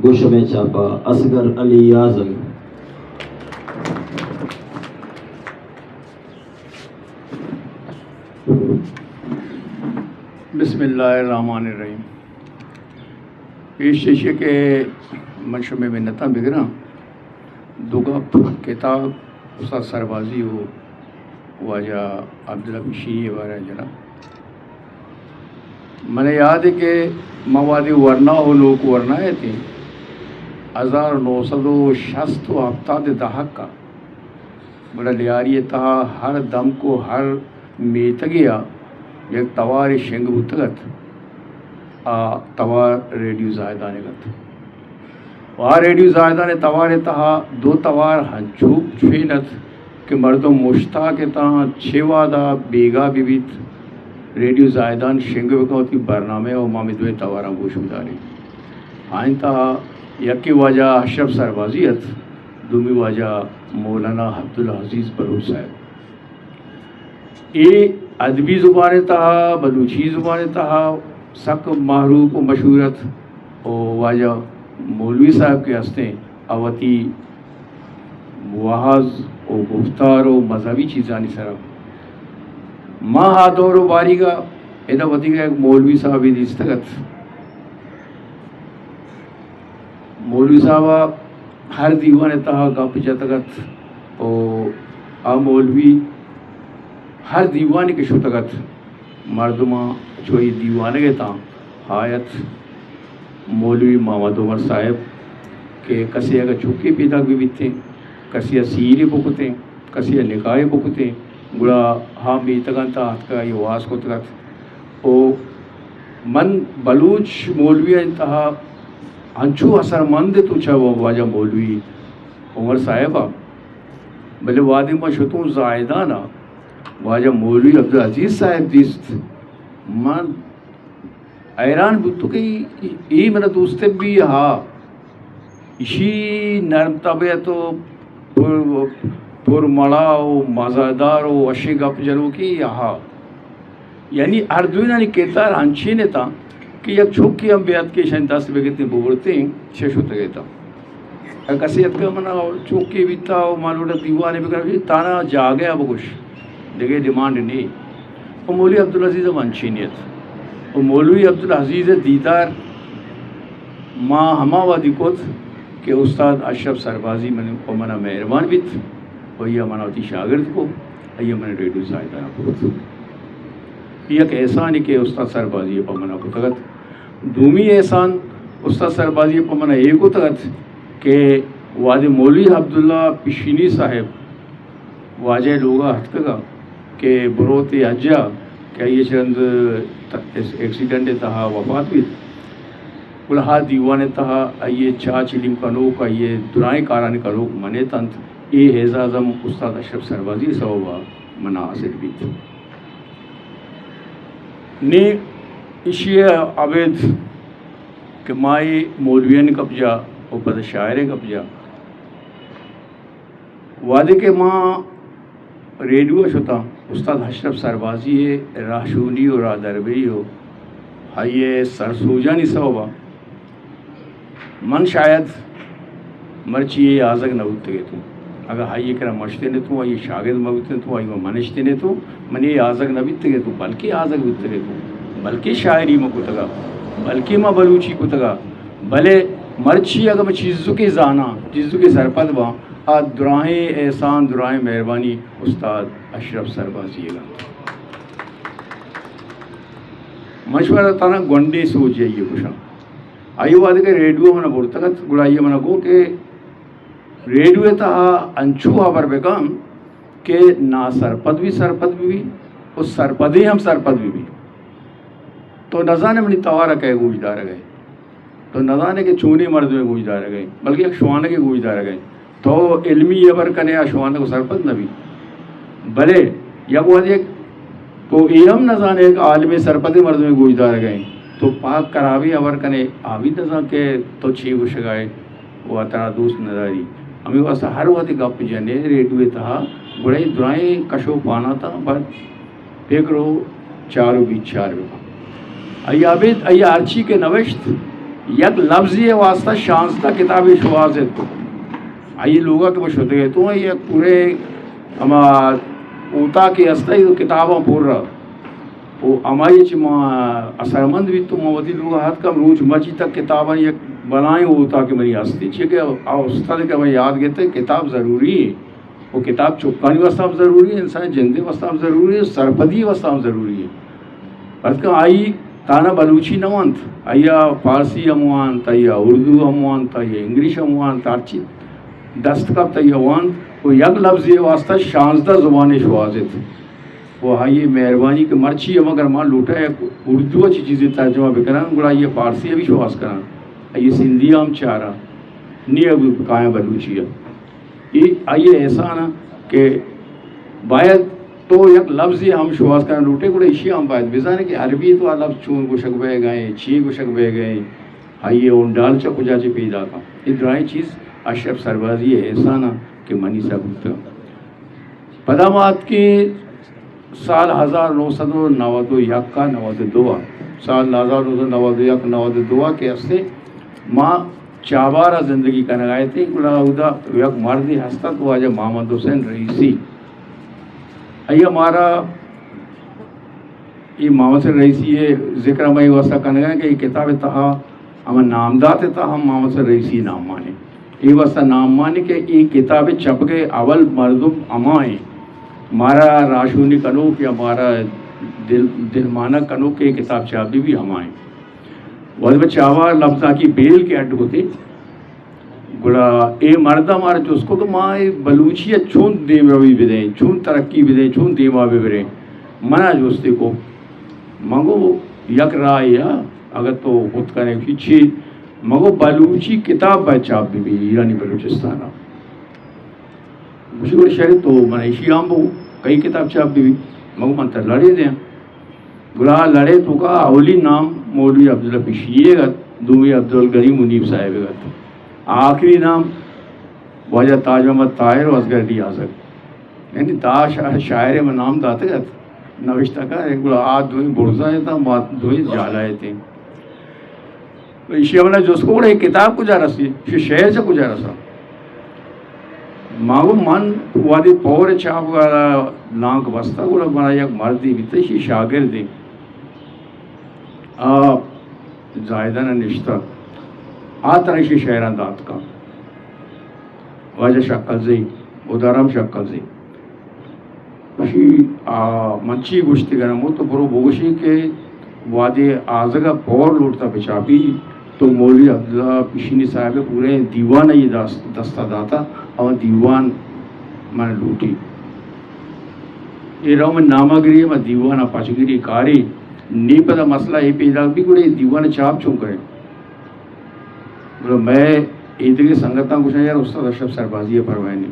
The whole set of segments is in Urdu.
گوشم چاپا اصغر علی اعظم. بسم اللہ الرحمن الرحیم. پیش شیشے کے منشو میں منتاں بگرا دوگا کتاب استاد سربازی ہو واجہ عبداللہ بشیر وارہ جنا میں یاد ہے کہ مواد ورنہ ہو لوگ ورنہ تھے 1960 ہفتہ دہک کا بڑا لیاری تھا ہر دم کو ہر میت گیا یک توار شنگ بتگت توار ریڈیو زائدانے گت وہاں ریڈیو زائدانے توار تہا دو توار ہنچوک چھوینت کہ مردم مشتاق تہا چھوادا بیگا بیت ریڈیو زائدان شنگ بکوتی برنامے اور مامدوے توارا گوش بداری آئین تہا یکی واجہ اشرف سربازیت دومی واجہ مولانا عبدالعزیز بلوچ صاحب. یہ ادبی زبان تہا بلوچی زبان تہا سک معروف و مشہورت اور واجہ مولوی صاحب کے ہستے اوتی وعظ و گفتار و مذہبی چیزانی سرا ماں ہاتھور و باری کا ادا وتی کا ایک مولوی صاحب دیستگت مولوی صاحب ہر دیوان تہا گپ جتگت اور آ مولوی ہر دیوانی کے شتگت مردمہ چوئی دیوانے کے تاں حایت مولوی محمد عمر صاحب کے کسی اگر چھکی پیدا بھی بیتے کسی سیری بکتے کسی نکاح بکتے گڑا ہاں میتگن تا ہاتھ کا یہ واس کو تگت او من بلوچ مولوی انتہا انچو اثر مند تو چھا وہ واجہ مولوی عمر صاحبہ بلے وادی ما شتون زائدانا واجہ مولوی عبدالعزیز صاحب دیست من ایران بودتو کہ ای من دوستے بھی ہاں اسی نرم طبیعت و پر مڑا و مزادار و اشی گپ جنو کی ہاں یعنی اردوینا نی کتار ہنچی نے تا کہ یک چھوکی ہم بیعت کے شاید دست بگتنے بورتے ہیں شش ہوتا گئے تا کسیت کا منا چھوکی بیتا و مالوڑا دیوانے بگر تانا جا گیا بگوش دیکھے ڈیمانڈ نہیں. وہ مولوی عبدالعزیز منشینیت وہ مولوی عبدالعزیز دیدار ماں ہما وادی کوت کہ استاد اشرف سربازی من کو منا مہربان بیت اور یہ منا ہوتی شاگرد کو یہ من ریڈیو زائدانہ کو یہ ایک احسان ہے کہ استاد سربازی پا منا کو تگت دومی احسان استاد سربازی پا منا یہ کو تگت کہ واد مولوی عبداللہ پشینی صاحب واجہ لوگا ہتکگا کہ بروت اجا کہ یہ چند ایکسیڈنٹ تہا وفات بھی بلہا دیوانے تہا یہ چاچ علم کا لوگ کا یہ درائیں کاران کا لوگ منے تنت یہ اعزازم استاد اشرف سربازی صوبہ منا حاصل بھی نے اشیاء عبید کہ مائی مولوین قبضہ اور پد شاعر قبضہ وعدے کے ماں ریڈیو شتا استاد اشرف سربازی راہشونی و رادربی ہو ہائیے سرسوجانی صوبہ من شاید مرچی یہ آزگ نبوت گئے تو اگر ہائیے کرا مشتے نے تو یہ شاگرد مبوتے تو آئی منشتے نے تو من یہ آزگ نبیت گئے تو بلکہ آزگ بیت گئے تو بلکہ شاعری میں کو تگا بلکہ ماں بلوچی کو تگا بھلے مرچی اگر میں چیزوں کے زانا چیزوں کے سرپد با درائیں احسان درائیں مہربانی استاد اشرف سربازی گا مشورہ تانا گونڈے سوچ جائیے کچھ آئیو بات کہ ریڈیو میں بولتا گا گڑائیے میں کو کہ ریڈیو تہا انچو خبر بیکام کہ نا سرپد بھی اور سرپدی ہم سرپد بھی تو نزانے منی توارہ کہے گوجدار گئے تو نزانے کے چونی مرد میں گوجدار گئے بلکہ ایک شوانے کے گوجدار گئے تو علمی یبر کنے شوانے کو سرپد نبی بلے یا وہ ایک تو ایم نزانے ایک عالمی سرپد مرد میں گوجدار گئے تو پاک کراوی یبر کنے آبی نزان کے تو چھی گوش گئے وہ اترا دوست نظاری ہمیں واسا ہر وقت گپ جنے ریڈیو تھا بڑے درائیں کشو پانا تھا بس فکرو چارو بھی چار آئی عابد آئی آرچی کے نوشت یک لفظی واسطہ شانزدہ کتابی شوازت کو آئیے لوگا کہ وہ شدہ گئے تو یہ پورے اما اوتا کے ہستا ہی کتاباں پور رہا وہ ہماری چما اثرمند بھی تو موتی لوگا ہاتھ کم روچ مچی تک کتاباں یک بنائیں اوتا کہ منی ہستی چھے کہ استاد کہ میں یاد گئے تھے کتاب ضروری ہے وہ کتاب چپکانی واسطہ ضروری ہے انسان جندے واسطہ ضروری ہے سرپدی واسطہ ضروری ہے بس کہ آئی تانا بلوچی نوانت آیا فارسی اموانت آیا اردو اموانت آیا انگلیش اموانت ہرچی دست کب تیوان وہ یک لفظی واسطہ شانزدہ زبان شوازت وہ آئیے مہربانی کہ مرچی ہم اگر ماں لوٹا ہے اردو اچھی چیزیں ترجمہ بکران گڑا یہ فارسی ابھی شواز کران آئیے سندھی ہم چارہ نہیں اب کائیں بلوچی ہے یہ آئیے ایسا نا کہ باید تو یک لفظی ہم شواز کرنا لوٹے گڑا اسی ہم باید بزانے کہ عربی تو لفظ چون گوشک بے گئے چی گوشک بے گئے آئیے ان ڈال چا کجا چی پیدا کا یہ درائیں چیز اشرف سربازی ہے ایسا نا کہ منی سبتا پدامات کے سال 1991 کا 92 سال 1991 کے ہستے ماں چابارہ زندگی کا نگائے تھے گلا یک مردی ہستا تو آجا محمد حسین رئیسی آئی ہمارا یہ محمد حسین رئیسی یہ ذکر ہمیں واسطہ کا نگائے کہ یہ کتاب تہا ہمیں نامدات تھا ہم محمد حسین رئیسی نام مانے یہ واسطہ نام مانے کہ یہ کتاب چپ گئے اول مردم امائیں ہمارا راشونی کنو کہ ہمارا دل مانا کنو کہ کتاب چابی بھی ہمائیں وہ چاوا لفظہ کی بیل کے اڈ ہوتے گڑا اے مردہ ہمارا جو اس کو کہ ماں بلوچیہ چون دیم روی بھی دیں چون ترقی بھی دیں چون دیما بھی بریں منع جو اس کو مانگو یک رائے یا اگر تو خود کرنے کی چی مگو بلوچی کتاب باید چاپ بھی ایرانی بلوچستانا مشکل شہر تو من ایشی آم بہو کئی کتاب چاپ بھی مگو من تر لڑے دیں گلا لڑے تو کا اولی نام مولوی عبداللہ پیشیے گا دومی عبدالغنی منیب صاحب گا آخری نام واجہ تاج محمد طاہر و اصغر ڈی آزر یعنی دا شاعر میں نام داتے گا نوشتہ کا ایک گلا آج دوئی برزا ہے تھا دوئی جالائے تھے شیعہ جو اس کو ایک کتاب کو جا رسی شہر سے کو جا رسا مانگو من وادی پور چاپ گا نانک بستا گوڑا بنا یک مردی بیتا شی شاگردی زائدان نشتہ آتنشی شہران دات کا واجہ شکل زی ادارم شکل زی شی منچی گوشتی گرم ہو تو برو بوشی کے وادی آزگا پور لوٹتا پچاپی تو مولوی عبداللہ پیشینی صاحب پورے دیوان یہ دستہ داتا اور دیوان میں لوٹی یہ رہو میں نامہ گری ہے میں دیوان پاچگری کاری نہیں پتا مسئلہ یہ پیدا بھی گوڑے دیوان چاپ چون کرے میں ایدگی سنگتاں کچھ نہیں یار استاد اشرف سربازی پروائے نہیں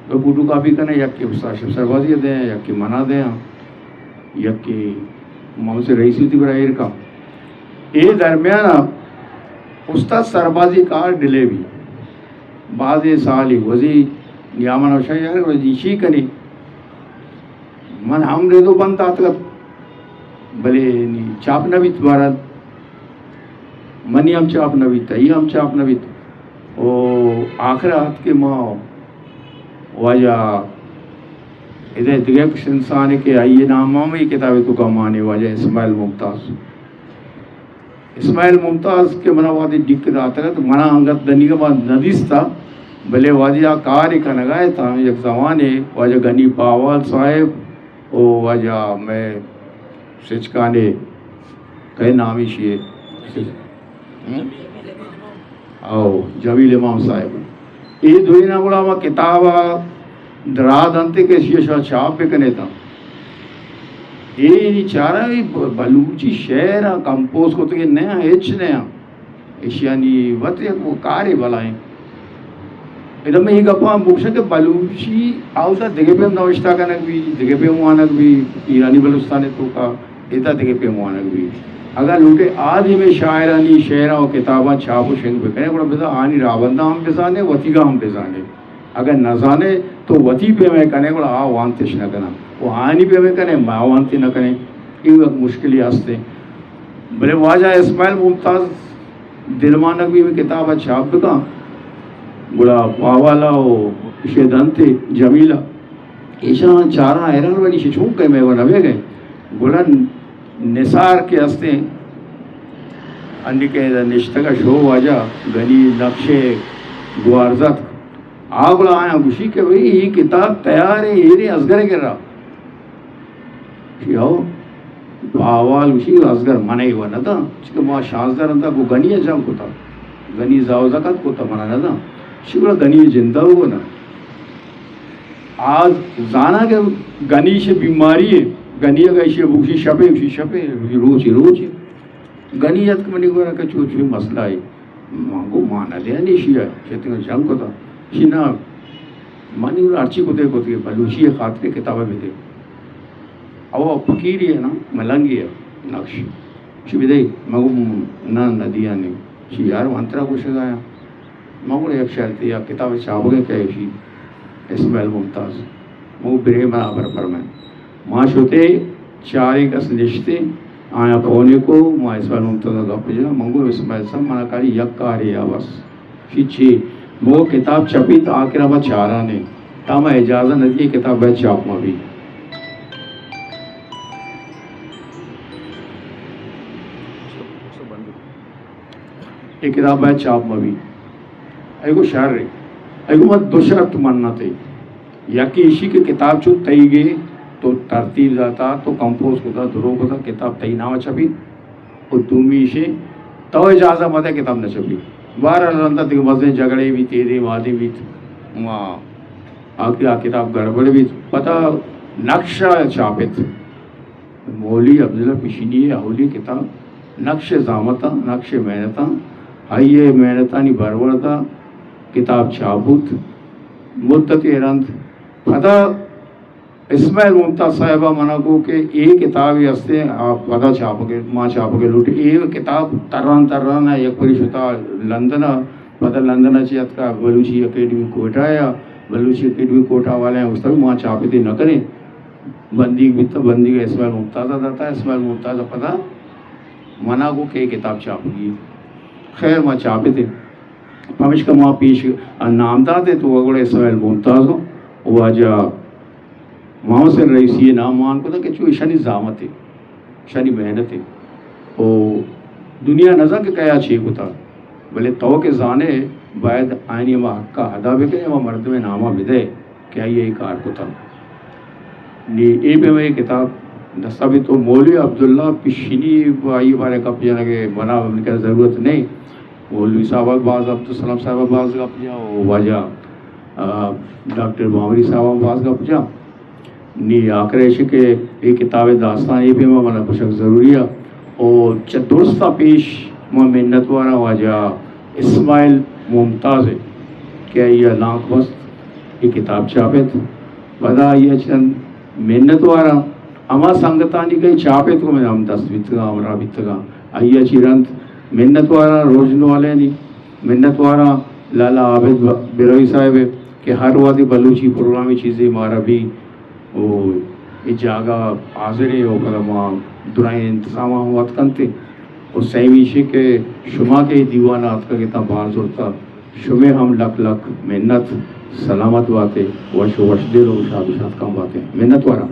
تو فوٹو کاپی کرنے یا کہ استاد اشرف سربازی دیں یا کہ منع دیں یا کہ محمد سے رئیسی تھی برائیر کا یہ درمیان استاد سربازی کار ڈلے بھی بعض سال ہی وزی نیامن و شاید وزیشی کنی من ہم ریدو بند آتا بلے چاپ نویت بارد منی ہم چاپ نویت ای ہم چاپ نویت او آخر ہاتھ کے ماں واجہ ادھے دیگے کچھ انسان کے آئیے نامہ میں کتابیں تو کا مانے واجہ اسماعیل ممتاز اسماعیل ممتاز کے منع وادی ڈک داتا ہے تو منع انگت دنی کے بعد ندیس تھا بلے وادی کاری کا نگائے تھا یک زمانے واجہ گھنی پاوال صاحب او واجہ میں سچکانے کئی نامی شیئے او جمیل امام صاحب یہ دوئی نا گوڑا ما کتابا دراد انتے کے شیشہ چھاپ پہ کنے تھا یہ چارہ بلوچی شہر کمپوز کو تو کہ نیا ہیچ نیا ایشیانی وقت یک وہ کاری بلائیں ادھا میں ہی گپا بکشا کہ بلوچی آؤتا دگے پہ نوشتہ کنک بھی دگے پہ موانک بھی ایرانی بلوستانے تو کا ادھا دگے پہ موانک بھی اگر لوٹے آدھی میں شاعرانی شعرہ و کتاباں چھاپو شنگ پہ کریں گوڑا بیتا آنی رابندہ ہم بزانے وطیگا ہم بزانے اگر نزانے تو وطی پہ میں کنے گوڑا وانتش نہ کنا وہ آنی پہ میں کنے وانتی نہ کنے یہ وقت مشکلی آستے بلے واجہ اسماعیل ممتاز دلمانک بھی میں کتاب چھاپ کا گڑا پاوالا و شیدنتے جمیلہ ایشان چارہ ایران والی شچون کے میں وہ نوے گئے گڑا نثار کے ہستے انڈی کے نشتہ شو واجہ گنی نقش گوارزت آگلا آیا گوشی کہ بھئی یہ کتاب تیار ہے یہ ازگر گر رہا شیعو باوال گوشی ازگر منعی ہوا نا تھا چکہ ماں شانزدر اندھا کو گنی جنگ کو تھا گنی زاوزکت کو تھا منا نا تھا شکرہ گنی جندہ ہوا نا آج زانا کہ گنی سے بیماری ہے گنی اگر اسے بکشی شپے روچی گنی جت کے منی کو رکھا چوچوی مسئلہ ہے مانگو مانا دیا نہیں شیعہ شیطنگا جنگ کو تھا شینا مانی انہوں ارچی کو دیکھو تھی بلوچی خاطر کتابہ بھی دے او پکیری ہے نا ملنگی ہے نقش شی بھی دے مانگو نا ندیاں نہیں شی یار وانترہ کو شگایا مانگو ایک شہر تھی یا کتاب چاہو گے کہے شی اسماعیل ممتاز مانگو برے برابر پر میں ماں شوتے چاری کس نشتے آیا پونے کو ماں اسماعیل ممتاز گپ جا مانگو اسماعیل صاحب مانا کاری یک کاری آواز شی چی وہ کتاب چھپی تو آخر اب چارہ نے تاما اجازہ ندی کتاب ہے چاپ میں بھی یہ کتاب ہے چاپ میں بھی ایگو شعر رہے ایگو مت دو شرط مننا تھے یا کہ اسی کی کتاب چھو تئی گئے تو ترتیب جاتا تو کمپوز ہوتا دروگ ہوتا کتاب تئی ناوہ چھپی اور دومی اسے تو اجازہ مت ہے کتاب نہ چھپی بارہ رندہ تک مزے جگڑے بھی تیرے وادی بھی وہاں آخری کتاب گڑبڑ بھی پتہ نقشہ چھاپت مولی عبداللہ پیشینی اولی کتاب نقش زامتا نقش محنتا آئیے محنتانی برورتا کتاب چھاپت مدت رند پتہ اسماعیل ممتاز صاحبہ منع کو کہ یہ کتاب ہی ہستے آپ پتہ چھاپ کے ماں چھاپ کے لوٹے یہ کتاب تران ہے یک پری شتا لندن پتہ لندن چیت کا بلوچی اکیڈمی کوٹا یا بلوچی اکیڈمی کوٹا والے ہیں اس طرح ماں چھاپے تھے نہ کریں بندی بھی تو بندی کا اسماعیل ممتازہ داتا ہے اسماعیل ممتازہ پتہ منع کو کہ کتاب چھاپ گئی خیر ماں چھاپے تھے پمش کا ماں پیش نام داتے تو وہ گوڑے اسماعیل ممتاز ہو واجہ وہاں سے رئیسی یہ نام مان کو تھا کہ چوئی شانی زامت ہے شانی محنت ہے او دنیا نظر کے کیا چھے کو تھا بلے تو کے زانے باید آئینی ما حق کا حدا بکے وہ مرد میں نامہ بدے کیا یہ کار کو تھا اے پہ میں کتاب دستا بھی تو مولوی عبداللہ پیشینی آئی بارے کپ جانا کہ بنا بنا کا ضرورت نہیں مولوی صاحب باز عبدالسلام صاحب باز کپ جا واجہ ڈاکٹر معامری صاحب باز کپ جا نی آکریش کے یہ کتاب داستان یہ بھی میں کچھ ضروری ہے اور درستہ پیش میں منت وارا واجہ اسماعیل ممتاز ہے کیا یہ لانک بست یہ کتاب چھاپت بدا یہ چند منت وارا اما سنگتانی کئی چھاپت کو میں ہم دست بیتگا ہم را بیتگا آئیے چیرند منت وارا روزن والے نہیں منت وارا لالا عابد بروی صاحب ہے کہ ہر وادی بلوچی پروگرامی چیزیں مارا بھی وہ یہ جاگہ حاضر ہو کر وہاں درائیں انتظامہ ہوات کنتے اور سیمیشی کے شما کے دیوانات کا کتنا باز ہوتا شمیں ہم لک لک محنت سلامت باتیں وش دے لو شاد کام باتیں محنت وارا